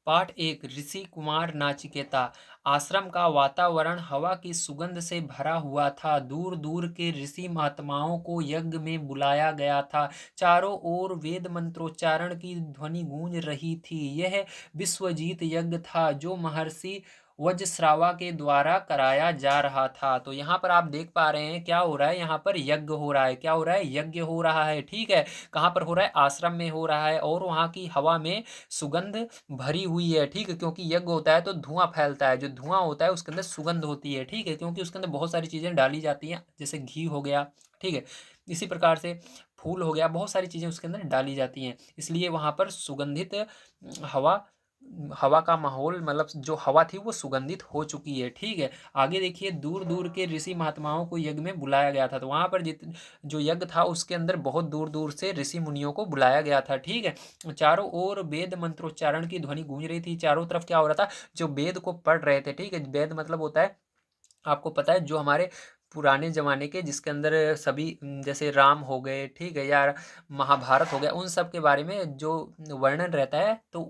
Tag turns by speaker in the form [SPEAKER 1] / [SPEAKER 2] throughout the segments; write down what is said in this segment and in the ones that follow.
[SPEAKER 1] पाठ एक ऋषि कुमार नाचिकेता। आश्रम का वातावरण हवा की सुगंध से भरा हुआ था। दूर दूर के ऋषि महात्माओं को यज्ञ में बुलाया गया था। चारों ओर वेद मंत्रोच्चारण की ध्वनि गूंज रही थी। यह विश्वजीत यज्ञ था जो महर्षि वज्रश्रावा के द्वारा कराया जा रहा था। तो यहाँ पर आप देख पा रहे हैं क्या हो रहा है, यहाँ पर यज्ञ हो रहा है। क्या हो रहा है? यज्ञ हो रहा है। ठीक है, कहाँ पर हो रहा है? आश्रम में हो रहा है, और वहाँ की हवा में सुगंध भरी हुई है। ठीक है, क्योंकि यज्ञ होता है तो धुआं फैलता है। जो धुआं होता है उसके अंदर सुगंध होती है। ठीक है, क्योंकि उसके अंदर बहुत सारी चीज़ें डाली जाती हैं, जैसे घी हो गया। ठीक है, इसी प्रकार से फूल हो गया, बहुत सारी चीज़ें उसके अंदर डाली जाती हैं, इसलिए वहाँ पर सुगंधित हवा हवा का माहौल, मतलब जो हवा थी वो सुगंधित हो चुकी है। ठीक है, आगे देखिए, दूर दूर के ऋषि महात्माओं को यज्ञ में बुलाया गया था। तो वहाँ पर जो यज्ञ था उसके अंदर बहुत दूर दूर से ऋषि मुनियों को बुलाया गया था। ठीक है, चारों ओर वेद मंत्रोच्चारण की ध्वनि गूंज रही थी। चारों तरफ क्या हो रहा था? जो वेद को पढ़ रहे थे। ठीक है, वेद मतलब होता है, आपको पता है, जो हमारे पुराने ज़माने के, जिसके अंदर सभी जैसे राम हो गए, ठीक है, या महाभारत हो गया, उन सब के बारे में जो वर्णन रहता है, तो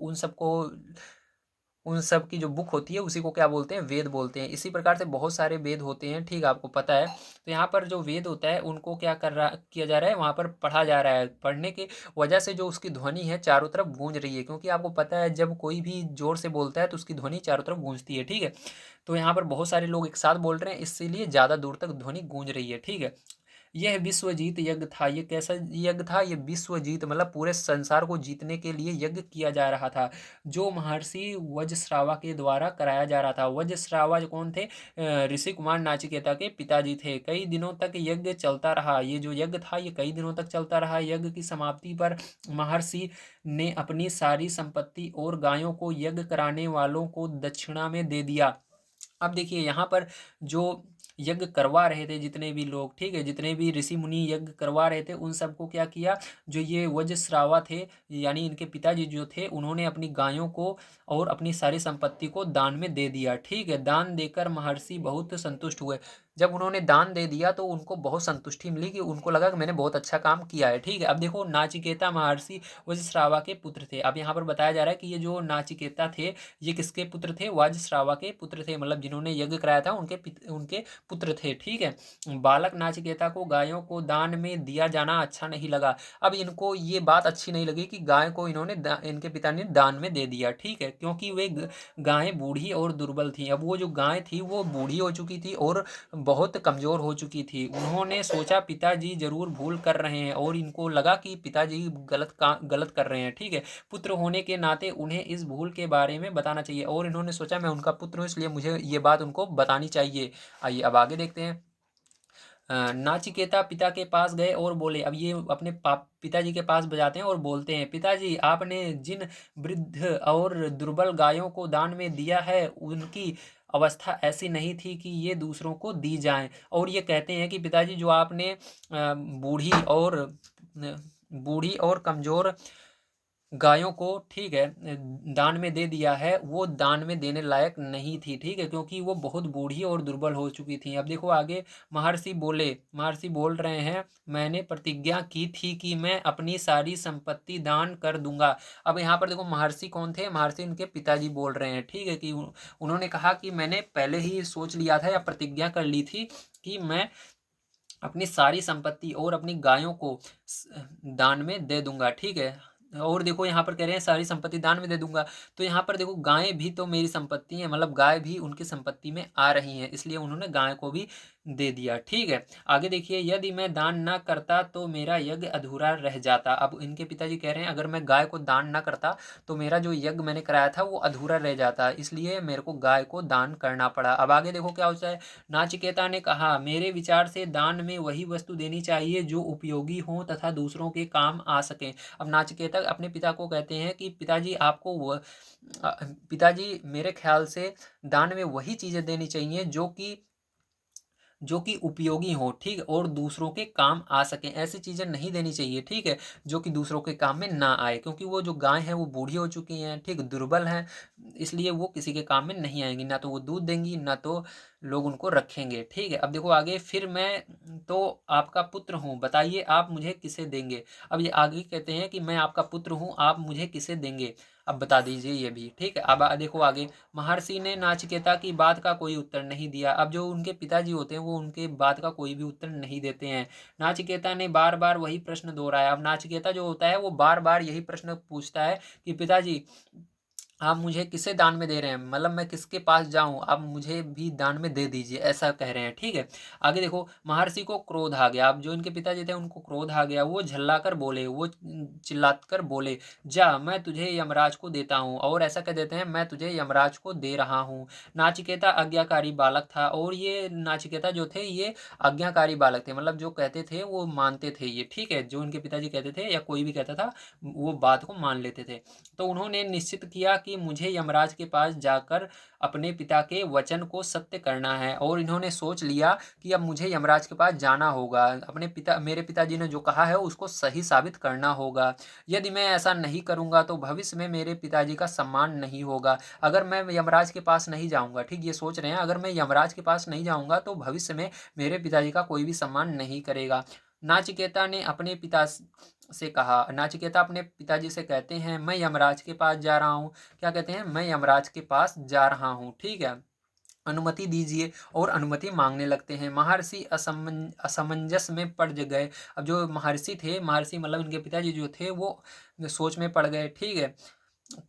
[SPEAKER 1] उन सब की जो बुक होती है उसी को क्या बोलते हैं? वेद बोलते हैं। इसी प्रकार से बहुत सारे वेद होते हैं, ठीक है, आपको पता है। तो यहाँ पर जो वेद होता है उनको क्या किया जा रहा है, वहाँ पर पढ़ा जा रहा है। पढ़ने की वजह से जो उसकी ध्वनि है चारों तरफ गूंज रही है, क्योंकि आपको पता है जब कोई भी जोर से बोलता है तो उसकी ध्वनि चारों तरफ गूंजती है। ठीक है, तो यहाँ पर बहुत सारे लोग एक साथ बोल रहे हैं, इसीलिए ज़्यादा दूर तक ध्वनि गूंज रही है। ठीक है, यह विश्वजीत यज्ञ था। ये कैसा यज्ञ था? ये विश्वजीत मतलब पूरे संसार को जीतने के लिए यज्ञ किया जा रहा था, जो महर्षि वज्रश्रावा के द्वारा कराया जा रहा था। वज्रश्रावा जो कौन थे? ऋषि कुमार नाचिकेता के पिताजी थे। कई दिनों तक यज्ञ चलता रहा। ये जो यज्ञ था ये कई दिनों तक चलता रहा। यज्ञ की समाप्ति पर महर्षि ने अपनी सारी संपत्ति और गायों को यज्ञ कराने वालों को दक्षिणा में दे दिया। अब देखिए, यहाँ पर जो यज्ञ करवा रहे थे जितने भी लोग, ठीक है, जितने भी ऋषि मुनि यज्ञ करवा रहे थे, उन सबको क्या किया? जो ये वज्रश्रावा थे, यानी इनके पिताजी जो थे, उन्होंने अपनी गायों को और अपनी सारी संपत्ति को दान में दे दिया। ठीक है, दान देकर महर्षि बहुत संतुष्ट हुए। जब उन्होंने दान दे दिया तो उनको बहुत संतुष्टि मिली, कि उनको लगा कि मैंने बहुत अच्छा काम किया है। ठीक है, अब देखो, नाचिकेता महर्षि वज्रश्रावा के पुत्र थे। अब यहाँ पर बताया जा रहा है कि ये जो नाचिकेता थे, ये किसके पुत्र थे? वज्रश्रावा के पुत्र थे, मतलब जिन्होंने यज्ञ कराया था उनके पुत्र थे। ठीक है, बालक नाचिकेता को गायों को दान में दिया जाना अच्छा नहीं लगा। अब इनको ये बात अच्छी नहीं लगी कि गाय को इन्होंने इनके पिता ने दान में दे दिया। ठीक है, क्योंकि वे गायें बूढ़ी और दुर्बल थी। अब वो जो गाय थी वो बूढ़ी हो चुकी थी और बहुत कमज़ोर हो चुकी थी। उन्होंने सोचा पिताजी ज़रूर भूल कर रहे हैं, और इनको लगा कि पिताजी गलत कर रहे हैं। ठीक है, पुत्र होने के नाते उन्हें इस भूल के बारे में बताना चाहिए, और इन्होंने सोचा मैं उनका पुत्र हूँ, इसलिए मुझे ये बात उनको बतानी चाहिए। आइए अब आगे देखते हैं। नाचिकेता पिता के पास गए और बोले, अब ये अपने पिताजी के पास बजाते हैं और बोलते हैं, पिताजी, आपने जिन वृद्ध और दुर्बल गायों को दान में दिया है उनकी अवस्था ऐसी नहीं थी कि ये दूसरों को दी जाएं। और ये कहते हैं कि पिताजी, जो आपने बूढ़ी और कमज़ोर गायों को, ठीक है, दान में दे दिया है, वो दान में देने लायक नहीं थी। ठीक है, क्योंकि वो बहुत बूढ़ी और दुर्बल हो चुकी थी। अब देखो आगे, महर्षि बोल रहे हैं, मैंने प्रतिज्ञा की थी कि मैं अपनी सारी संपत्ति दान कर दूंगा। अब यहाँ पर देखो, महर्षि कौन थे? महर्षि उनके पिताजी बोल रहे हैं। ठीक है, कि उन्होंने कहा कि मैंने पहले ही सोच लिया था या प्रतिज्ञा कर ली थी कि मैं अपनी सारी संपत्ति और अपनी गायों को दान में दे दूंगा। ठीक है, और देखो यहाँ पर कह रहे हैं सारी संपत्ति दान में दे दूंगा, तो यहाँ पर देखो, गायें भी तो मेरी संपत्ति है, मतलब गाय भी उनकी संपत्ति में आ रही है, इसलिए उन्होंने गाय को भी दे दिया। ठीक है, आगे देखिए, यदि मैं दान ना करता तो मेरा यज्ञ अधूरा रह जाता। अब इनके पिताजी कह रहे हैं, अगर मैं गाय को दान ना करता तो मेरा जो यज्ञ मैंने कराया था वो अधूरा रह जाता, इसलिए मेरे को गाय को दान करना पड़ा। अब आगे देखो क्या होता है। नाचिकेता ने कहा, मेरे विचार से दान में वही वस्तु देनी चाहिए जो उपयोगी हो तथा दूसरों के काम आ सके। अब नाचिकेता अपने पिता को कहते हैं कि पिताजी, पिताजी, मेरे ख्याल से दान में वही चीज़ें देनी चाहिए जो कि उपयोगी हो, ठीक है, और दूसरों के काम आ सकें। ऐसी चीज़ें नहीं देनी चाहिए, ठीक है, जो कि दूसरों के काम में ना आए, क्योंकि वो जो गाय है वो बूढ़ी हो चुकी हैं, ठीक, दुर्बल हैं, इसलिए वो किसी के काम में नहीं आएंगी, ना तो वो दूध देंगी, ना तो लोग उनको रखेंगे। ठीक है, अब देखो आगे, फिर मैं तो आपका पुत्र हूँ, बताइए आप मुझे किसे देंगे। अब ये आगे कहते हैं कि मैं आपका पुत्र हूँ, आप मुझे किसे देंगे, अब बता दीजिए ये भी। ठीक है, अब देखो आगे, महर्षि ने नाचिकेता की बात का कोई उत्तर नहीं दिया। अब जो उनके पिताजी होते हैं वो उनके बात का कोई भी उत्तर नहीं देते हैं। नाचिकेता ने बार बार वही प्रश्न दोहराया। अब नाचिकेता जो होता है वो बार बार यही प्रश्न पूछता है कि पिताजी, आप मुझे किसे दान में दे रहे हैं, मतलब मैं किसके पास जाऊं, आप मुझे भी दान में दे दीजिए, ऐसा कह रहे हैं। ठीक है, आगे देखो, महर्षि को क्रोध आ गया। अब जो इनके पिताजी थे उनको क्रोध आ गया, वो झल्लाकर बोले, वो चिल्लाकर बोले, जा मैं तुझे यमराज को देता हूँ, और ऐसा कह देते हैं, मैं तुझे यमराज को दे रहा हूँ। नाचिकेता आज्ञाकारी बालक था, और ये नाचिकेता जो थे ये आज्ञाकारी बालक थे, मतलब जो कहते थे वो मानते थे ये। ठीक है, जो इनके पिताजी कहते थे या कोई भी कहता था वो बात को मान लेते थे। तो उन्होंने निश्चित किया कि मुझे यमराज के पास जाकर अपने पिता के वचन को सत्य करना है, और इन्होंने सोच लिया कि अब मुझे यमराज के पास जाना होगा, अपने पिता, मेरे पिताजी ने जो कहा है उसको सही साबित करना होगा। यदि मैं ऐसा नहीं करूंगा तो भविष्य में मेरे पिताजी का सम्मान नहीं होगा। अगर मैं यमराज के पास नहीं जाऊंगा, ठीक, ये सोच रहे हैं, अगर मैं यमराज के पास नहीं जाऊंगा तो भविष्य में मेरे पिताजी का कोई भी सम्मान नहीं करेगा। नाचिकेता ने अपने पिता से कहा, नाचिकेता अपने पिताजी से कहते हैं, मैं यमराज के पास जा रहा हूँ। क्या कहते हैं, मैं यमराज के पास जा रहा हूँ। ठीक है, अनुमति दीजिए, और अनुमति मांगने लगते हैं। महर्षि असमंजस में पड़ गए। अब जो महर्षि थे, महर्षि मतलब इनके पिताजी जो थे वो सोच में पड़ गए। ठीक है,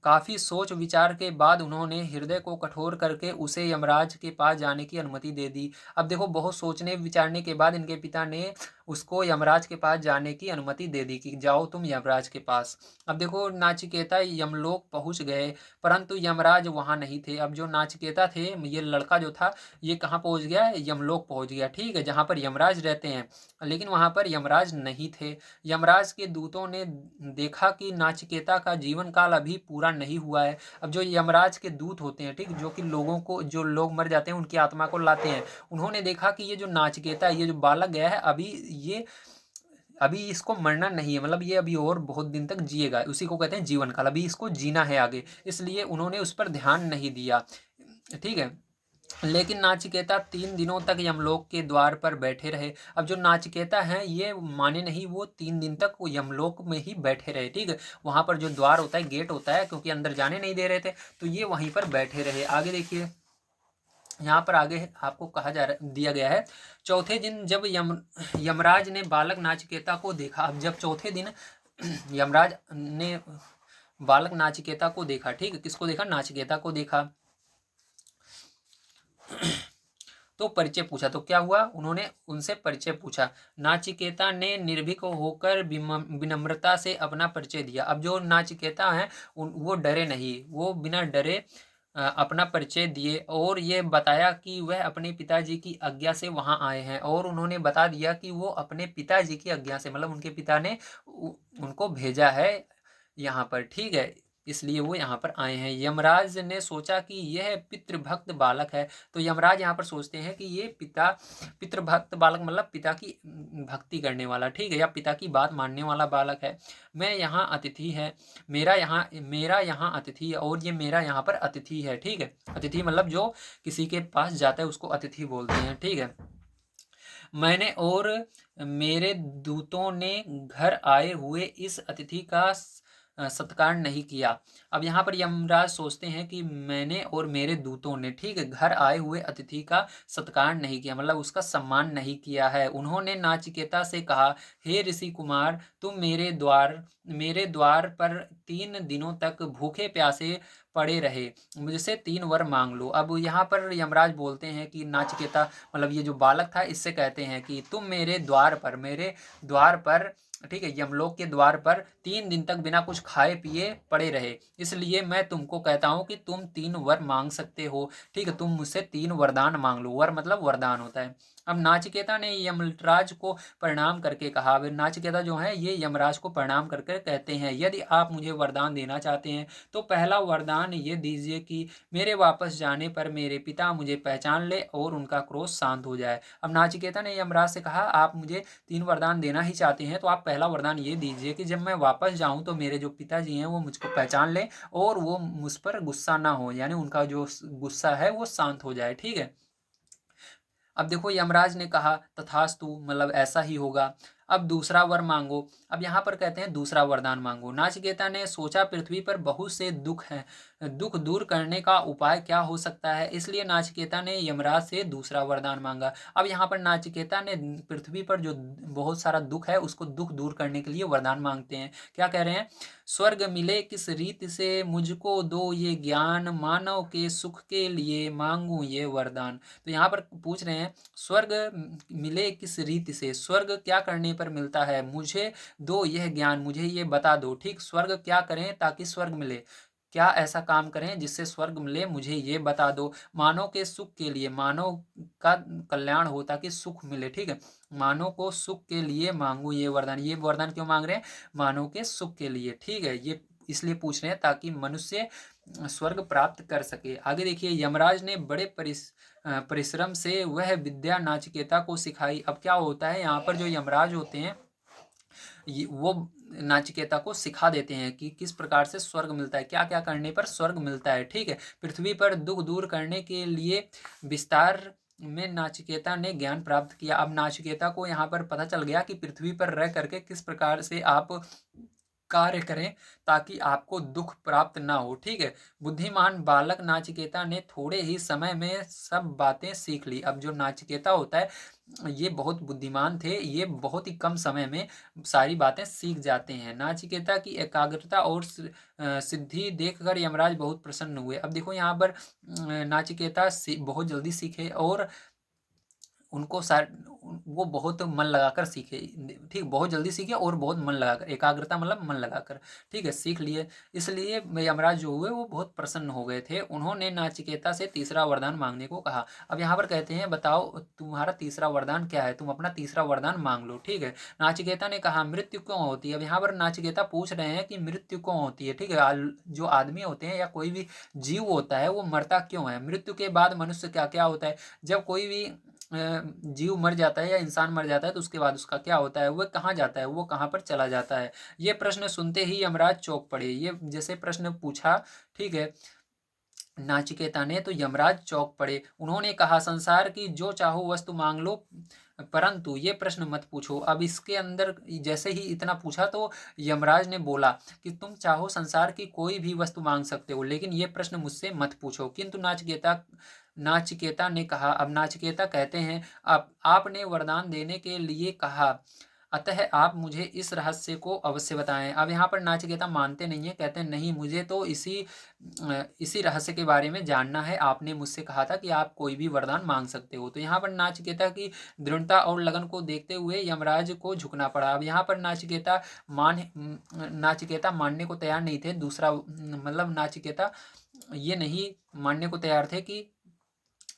[SPEAKER 1] काफी सोच विचार के बाद उन्होंने हृदय को कठोर करके उसे यमराज के पास जाने की अनुमति दे दी। अब देखो, बहुत सोचने विचारने के बाद इनके पिता ने उसको यमराज के पास जाने की अनुमति दे दी कि जाओ तुम यमराज के पास। अब देखो, नाचिकेता यमलोक पहुंच गए, परंतु यमराज वहां नहीं थे। अब जो नाचिकेता थे, ये लड़का जो था, ये कहाँ पहुंच गया, यमलोक पहुंच गया। ठीक है, जहां पर यमराज रहते हैं, लेकिन वहां पर यमराज नहीं थे। यमराज के दूतों ने देखा कि नाचिकेता का जीवन काल अभी पूरा नहीं हुआ है। अब जो यमराज के दूत होते हैं, ठीक, जो कि लोगों को, जो लोग मर जाते हैं उनकी आत्मा को लाते हैं, उन्होंने देखा कि ये जो नाचिकेता है, ये जो बालक गया है, ये अभी इसको मरना नहीं है, मतलब ये अभी और बहुत दिन तक जिएगा, उसी को कहते हैं जीवन काल, अभी इसको जीना है आगे, इसलिए उन्होंने उस पर ध्यान नहीं दिया। ठीक है, लेकिन नाचिकेता 3 दिनों तक यमलोक के द्वार पर बैठे रहे। अब जो नाचिकेता हैं ये माने नहीं, वो 3 दिन तक वो यमलोक में ही बैठे रहे। ठीक है, वहां पर जो द्वार होता है, गेट होता है, क्योंकि अंदर जाने नहीं दे रहे थे, तो ये वहीं पर बैठे रहे। आगे देखिए, यहाँ पर आगे आपको कहा जा रहा, दिया गया है, चौथे दिन जब यमराज ने बालक नाचिकेता को देखा। अब जब चौथे दिन यमराज ने बालक नाचिकेता को देखा, ठीक है, किसको देखा, नाचिकेता को देखा, तो परिचय पूछा। तो क्या हुआ, उन्होंने उनसे परिचय पूछा। नाचिकेता ने निर्भीक होकर विनम्रता से अपना परिचय दिया। अब जो नाचिकेता हैं वो डरे नहीं, वो बिना डरे अपना परिचय दिए, और ये बताया कि वह अपने पिताजी की आज्ञा से वहां आए हैं, और उन्होंने बता दिया कि वो अपने पिताजी की आज्ञा से, मतलब उनके पिता ने उनको भेजा है यहाँ पर। ठीक है, इसलिए वो यहाँ पर आए हैं। यमराज ने सोचा कि यह पितृभक्त बालक है, तो यमराज यहाँ पर सोचते हैं कि ये पितृभक्त बालक, मतलब पिता की भक्ति करने वाला, ठीक है, या पिता की बात मानने वाला बालक है। मैं यहाँ अतिथि है, मेरा यहाँ अतिथि है, और ये मेरा यहाँ पर अतिथि है। ठीक है, अतिथि मतलब जो किसी के पास जाता है उसको अतिथि बोलते हैं। ठीक है, मैंने और मेरे दूतों ने घर आए हुए इस अतिथि का सत्कार नहीं किया। अब यहाँ पर यमराज सोचते हैं कि मैंने और मेरे दूतों ने, ठीक है, घर आए हुए अतिथि का सत्कार नहीं किया, मतलब उसका सम्मान नहीं किया है। उन्होंने नाचिकेता से कहा, हे ऋषि कुमार, तुम मेरे द्वार पर 3 दिनों तक भूखे प्यासे पड़े रहे, मुझसे 3 वर मांग लो। अब यहाँ पर यमराज बोलते हैं कि नाचिकेता, मतलब ये जो बालक था, इससे कहते हैं कि तुम मेरे द्वार पर, ठीक है, यमलोक के द्वार पर 3 दिन तक बिना कुछ खाए पिए पड़े रहे, इसलिए मैं तुमको कहता हूँ कि तुम 3 वर मांग सकते हो। ठीक है, तुम मुझसे 3 वरदान मांग लो, वर मतलब वरदान होता है। अब नाचिकेता ने यमराज को प्रणाम करके कहा, अब नाचिकेता जो है ये यमराज को प्रणाम करके कहते हैं, यदि आप मुझे वरदान देना चाहते हैं तो पहला वरदान ये दीजिए कि मेरे वापस जाने पर मेरे पिता मुझे पहचान ले और उनका क्रोध शांत हो जाए। अब नाचिकेता ने यमराज से कहा, आप मुझे 3 वरदान देना ही चाहते हैं, तो आप पहला वरदान ये दीजिए कि जब मैं वापस जाऊं तो मेरे जो पिताजी हैं वो मुझको पहचान ले, और वो मुझ पर गुस्सा ना हो, यानी उनका जो गुस्सा है वो शांत हो जाए। ठीक है, अब देखो यमराज ने कहा तथास्तु, मतलब ऐसा ही होगा। अब दूसरा वर मांगो। अब यहाँ पर कहते हैं दूसरा वरदान मांगो। नाचिकेता ने सोचा पृथ्वी पर बहुत से दुख हैं, दुख दूर करने का उपाय क्या हो सकता है, इसलिए नाचिकेता ने यमराज से दूसरा वरदान मांगा। अब यहाँ पर नाचिकेता ने पृथ्वी पर जो बहुत सारा दुख है उसको दुख दूर करने के लिए वरदान मांगते हैं। क्या कह रहे हैं, स्वर्ग मिले किस रीत से मुझको दो ये ज्ञान, मानव के सुख के लिए मांगू ये वरदान। तो यहाँ पर पूछ रहे हैं स्वर्ग मिले किस रीति से, स्वर्ग क्या करने पर मिलता है, मुझे दो यह ज्ञान, मुझे ये बता दो। ठीक, स्वर्ग क्या करें ताकि स्वर्ग मिले, क्या ऐसा काम करें जिससे स्वर्ग मिले, मुझे ये बता दो। मानव के सुख के लिए, मानव का कल्याण हो ताकि सुख मिले। ठीक है, मानव को सुख के लिए मांगू ये वरदान। ये वरदान क्यों मांग रहे हैं, मानव के सुख के लिए। ठीक है, ये इसलिए पूछ रहे हैं ताकि मनुष्य स्वर्ग प्राप्त कर सके। आगे देखिए, यमराज ने बड़े परिश्रम से वह विद्या नाचिकेता को सिखाई। अब क्या होता है, यहाँ पर जो यमराज होते हैं वो नाचिकेता को सिखा देते हैं कि किस प्रकार से स्वर्ग मिलता है, क्या क्या करने पर स्वर्ग मिलता है। ठीक है, पृथ्वी पर दुख दूर करने के लिए विस्तार में नाचिकेता ने ज्ञान प्राप्त किया। अब नाचिकेता को यहाँ पर पता चल गया कि पृथ्वी पर रह करके किस प्रकार से आप कार्य करें ताकि आपको दुख प्राप्त ना हो। ठीक है, बुद्धिमान बालक नाचिकेता ने थोड़े ही समय में सब बातें सीख ली। अब जो नाचिकेता होता है ये बहुत बुद्धिमान थे, ये बहुत ही कम समय में सारी बातें सीख जाते हैं। नाचिकेता की एकाग्रता और सिद्धि देखकर यमराज बहुत प्रसन्न हुए। अब देखो यहाँ पर नाचिकेता बहुत जल्दी सीखे और उनको वो बहुत मन लगाकर सीखे। ठीक, बहुत जल्दी सीखे और बहुत मन लगाकर, एकाग्रता मतलब मन लगाकर। ठीक है, सीख लिए, इसलिए यमराज जो हुए वो बहुत प्रसन्न हो गए थे। उन्होंने नाचिकेता से तीसरा वरदान मांगने को कहा। अब यहाँ पर कहते हैं बताओ तुम्हारा तीसरा वरदान क्या है, तुम अपना तीसरा वरदान मांग लो। ठीक है, नाचिकेता ने कहा मृत्यु क्यों होती है। अब यहाँ पर नाचिकेता पूछ रहे हैं कि मृत्यु क्यों होती है। ठीक है, जो आदमी होते हैं या कोई भी जीव होता है वो मरता क्यों है, मृत्यु के बाद मनुष्य क्या क्या होता है। जब कोई भी जीव मर जाता है या इंसान मर जाता है तो उसके बाद उसका क्या होता है, वह कहाँ जाता है, वो कहाँ पर चला जाता है। ये प्रश्न सुनते ही यमराज चौंक पड़े। ये जैसे प्रश्न पूछा, ठीक है, नाचिकेता ने, तो यमराज चौंक पड़े। उन्होंने कहा संसार की जो चाहो वस्तु मांग लो, परंतु ये प्रश्न मत पूछो। अब इसके अंदर जैसे ही इतना पूछा तो यमराज ने बोला कि तुम चाहो संसार की कोई भी वस्तु मांग सकते हो, लेकिन ये प्रश्न मुझसे मत पूछो। किंतु नाचिकेता ने कहा, अब नाचिकेता कहते हैं आपने वरदान देने के लिए कहा, अतः आप मुझे इस रहस्य को अवश्य बताएं। अब यहाँ पर नाचिकेता मानते नहीं है, कहते हैं नहीं, मुझे तो इसी रहस्य के बारे में जानना है, आपने मुझसे कहा था कि आप कोई भी वरदान मांग सकते हो। तो यहाँ पर नाचिकेता की दृढ़ता और लगन को देखते हुए यमराज को झुकना पड़ा। अब यहाँ पर नाचिकेता मानने को तैयार नहीं थे। दूसरा मतलब नाचिकेता ये नहीं मानने को तैयार थे कि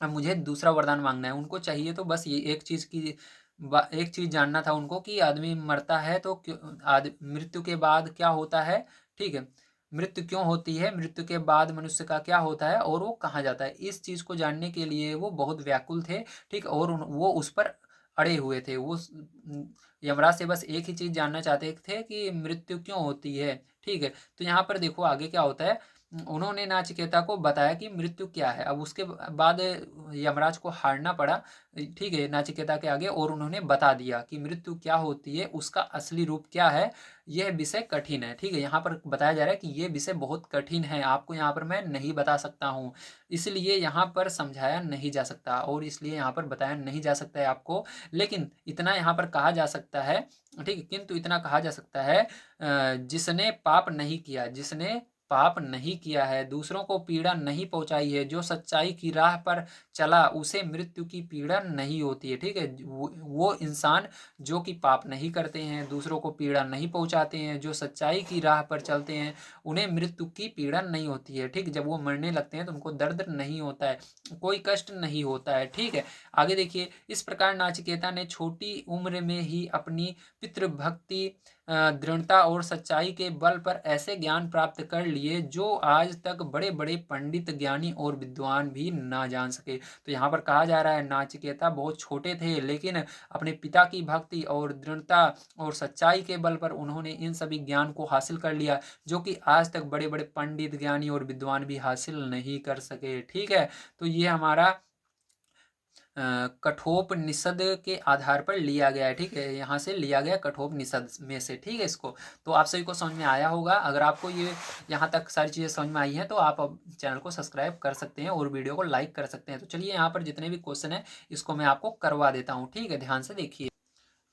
[SPEAKER 1] अब मुझे दूसरा वरदान मांगना है। उनको चाहिए तो बस ये एक चीज जानना था उनको कि आदमी मरता है तो मृत्यु के बाद क्या होता है। ठीक है, मृत्यु क्यों होती है, मृत्यु के बाद मनुष्य का क्या होता है और वो कहाँ जाता है, इस चीज को जानने के लिए वो बहुत व्याकुल थे। ठीक, और वो उस पर अड़े हुए थे। वो यमराज से बस एक ही चीज जानना चाहते थे कि मृत्यु क्यों होती है। ठीक है, तो यहाँ पर देखो आगे क्या होता है। उन्होंने नाचिकेता को बताया कि मृत्यु क्या है। अब उसके बाद यमराज को हारना पड़ा, ठीक है, नाचिकेता के आगे, और उन्होंने बता दिया कि मृत्यु क्या होती है, उसका असली रूप क्या है। यह विषय कठिन है। ठीक है, यहाँ पर बताया जा रहा है कि यह विषय बहुत कठिन है, आपको यहाँ पर मैं नहीं बता सकता हूँ, इसलिए यहाँ पर समझाया नहीं जा सकता और इसलिए यहाँ पर बताया नहीं जा सकता है आपको। लेकिन इतना यहाँ पर कहा जा सकता है, ठीक है, किंतु इतना कहा जा सकता है जिसने पाप नहीं किया, जिसने पाप नहीं किया है, दूसरों को पीड़ा नहीं पहुंचाई है, जो सच्चाई की राह पर चला उसे मृत्यु की पीड़ा नहीं होती है। ठीक है, वो इंसान जो कि पाप नहीं करते हैं, दूसरों को पीड़ा नहीं पहुंचाते हैं, जो सच्चाई की राह पर चलते हैं, उन्हें मृत्यु की पीड़ा नहीं होती है। ठीक, जब वो मरने लगते हैं तो उनको दर्द नहीं होता है, कोई कष्ट नहीं होता है। ठीक है, आगे देखिए, इस प्रकार नाचिकेता ने छोटी उम्र में ही अपनी पितृभक्ति, दृढ़ता और सच्चाई के बल पर ऐसे ज्ञान प्राप्त कर लिए जो आज तक बड़े बड़े पंडित, ज्ञानी और विद्वान भी ना जान सके। तो यहाँ पर कहा जा रहा है नाचिकेता बहुत छोटे थे, लेकिन अपने पिता की भक्ति और दृढ़ता और सच्चाई के बल पर उन्होंने इन सभी ज्ञान को हासिल कर लिया जो कि आज तक बड़े बड़े पंडित, ज्ञानी और विद्वान भी हासिल नहीं कर सके। ठीक है, तो ये हमारा कठोपनिषद के आधार पर लिया गया है। ठीक है, यहाँ से लिया गया कठोपनिषद में से। ठीक है, इसको तो आप सभी को समझ में आया होगा। अगर आपको ये यहाँ तक सारी चीज़ें समझ में आई हैं तो आप अब चैनल को सब्सक्राइब कर सकते हैं और वीडियो को लाइक कर सकते हैं। तो चलिए यहाँ पर जितने भी क्वेश्चन है इसको मैं आपको करवा देता हूँ। ठीक है, ध्यान से देखिए।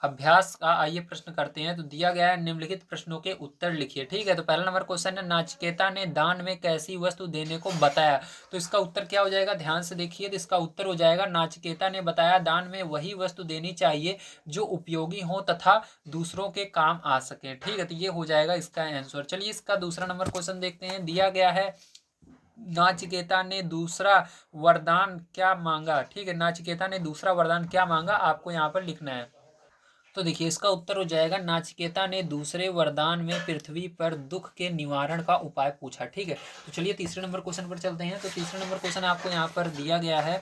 [SPEAKER 1] अभ्यास का आइए प्रश्न करते हैं। तो दिया गया है निम्नलिखित प्रश्नों के उत्तर लिखिए। ठीक है, तो पहला नंबर क्वेश्चन है, नाचिकेता ने दान में कैसी वस्तु देने को बताया। तो इसका उत्तर क्या हो जाएगा, ध्यान से देखिए। तो इसका उत्तर हो जाएगा, नाचिकेता ने बताया दान में वही वस्तु देनी चाहिए जो उपयोगी हो तथा दूसरों के काम आ सके। ठीक है, तो ये हो जाएगा इसका आंसर। चलिए इसका दूसरा नंबर क्वेश्चन देखते हैं। दिया गया है, नाचिकेता ने दूसरा वरदान क्या मांगा। ठीक है, नाचिकेता ने दूसरा वरदान क्या मांगा, आपको यहाँ पर लिखना है। तो देखिए इसका उत्तर हो जाएगा, नाचिकेता ने दूसरे वरदान में पृथ्वी पर दुख के निवारण का उपाय पूछा। ठीक है, तो चलिए तीसरे नंबर क्वेश्चन पर चलते हैं। तो तीसरा नंबर क्वेश्चन आपको यहाँ पर दिया गया है,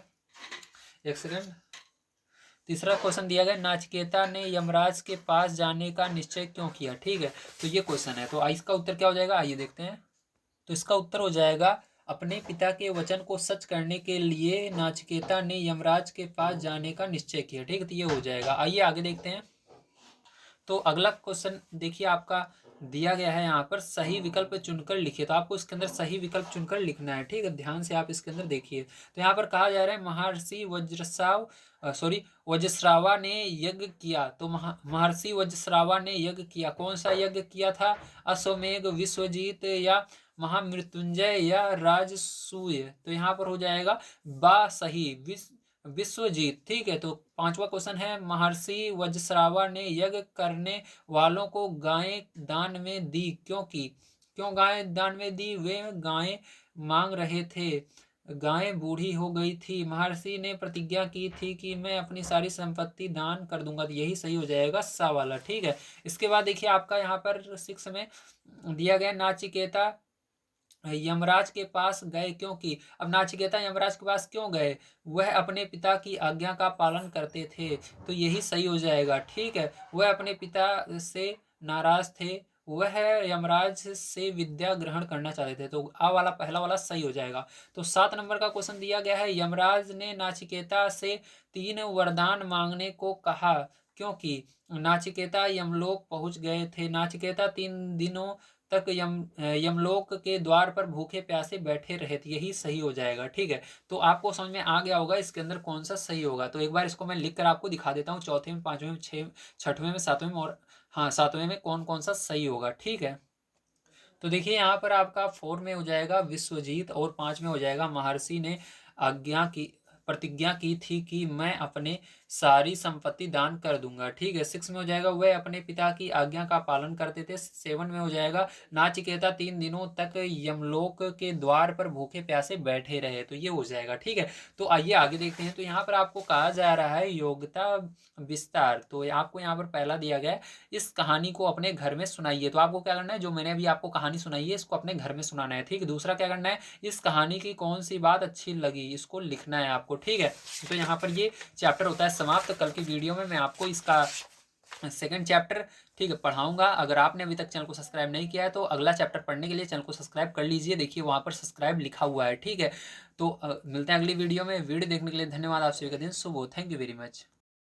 [SPEAKER 1] एक सेकंड। तीसरा क्वेश्चन दिया गया, नाचिकेता ने यमराज के पास जाने का निश्चय क्यों किया। ठीक है, तो ये क्वेश्चन है। तो इसका उत्तर क्या हो जाएगा, आइए देखते हैं। तो इसका उत्तर हो जाएगा, अपने पिता के वचन को सच करने के लिए नाचिकेता ने यमराज के पास जाने का निश्चय किया। ठीक है, तो ये हो जाएगा। आइए आगे देखते हैं। तो अगला क्वेश्चन देखिए, आपका दिया गया है यहाँ पर, सही विकल्प चुनकर लिखिए। तो आपको इसके अंदर सही विकल्प चुनकर लिखना है। ठीक है, ध्यान से आप इसके अंदर देखिए। तो यहाँ पर कहा जा रहा है, महर्षि वज्रश्रावा ने यज्ञ किया। तो महर्षि वज्रश्रावा ने यज्ञ किया, कौन सा यज्ञ किया था, अश्वमेध, विश्वजीत या महामृत्युंजय या राजसूय। तो यहाँ पर हो जाएगा बा सही, विश्वजीत। ठीक है, तो पांचवा क्वेश्चन है, महर्षि वज्रश्रावा ने यज्ञ करने वालों को गायें दान में दी, क्योंकि क्यों गायें दान में दी, वे गायें मांग रहे थे, गायें बूढ़ी हो गई थी, महर्षि ने प्रतिज्ञा की थी कि मैं अपनी सारी संपत्ति दान कर दूंगा। तो यही सही हो जाएगा, सा वाला। ठीक है, इसके बाद देखिए आपका यहाँ पर 6 में दिया गया, नाचिकेता यमराज के पास गए क्योंकि। अब नाचिकेता यमराज के पास क्यों गए, वह अपने पिता की आज्ञा का पालन करते थे। तो यही सही हो जाएगा। ठीक है, वह अपने पिता से नाराज थे, वह यमराज से विद्या ग्रहण करना चाहते थे। तो आ वाला पहला वाला सही हो जाएगा। तो 7 नंबर का क्वेश्चन दिया गया है, यमराज ने नाचिकेता से 3 वरदान मांगने को कहा, क्योंकि नाचिकेता यमलोक पहुंच गए थे। नाचिकेता 3 दिनों तक यमलोक के द्वार पर भूखे प्यासे बैठे रहे थे। यही सही हो जाएगा। ठीक है, तो आपको समझ में आ गया होगा इसके अंदर कौन सा सही होगा। तो एक बार इसको मैं लिख कर आपको दिखा देता हूँ, चौथे में, पांचवें में, छठवें में, सातवें में, और हाँ सातवें में कौन कौन सा सही होगा। ठीक है, तो देखिए यहाँ पर आपका 4 में हो जाएगा विश्वजीत, और 5 में हो जाएगा महर्षि ने आज्ञा की प्रतिज्ञा की थी कि मैं अपने सारी संपत्ति दान कर दूंगा। ठीक है, 6 में हो जाएगा, वह अपने पिता की आज्ञा का पालन करते थे। 7 में हो जाएगा, नाचिकेता 3 दिनों तक यमलोक के द्वार पर भूखे प्यासे बैठे रहे। तो ये हो जाएगा। ठीक है, तो आइए आगे देखते हैं। तो यहाँ पर आपको कहा जा रहा है योग्यता विस्तार। तो आपको यहाँ पर पहला दिया गया है, इस कहानी को अपने घर में सुनाइए। तो आपको क्या करना है, जो मैंने अभी आपको कहानी सुनाई है इसको अपने घर में सुनाना है। ठीक है, दूसरा क्या करना है, इस कहानी की कौन सी बात अच्छी लगी, इसको लिखना है आपको। ठीक है, तो यहाँ पर ये चैप्टर होता है समाप्त। कल की वीडियो में मैं आपको इसका सेकंड चैप्टर, ठीक है, पढ़ाऊंगा। अगर आपने अभी तक चैनल को सब्सक्राइब नहीं किया है तो अगला चैप्टर पढ़ने के लिए चैनल को सब्सक्राइब कर लीजिए। देखिए वहाँ पर सब्सक्राइब लिखा हुआ है। ठीक है, तो मिलते हैं अगली वीडियो में। वीडियो देखने के लिए धन्यवाद। आप सभी का दिन शुभ हो। Thank you very much.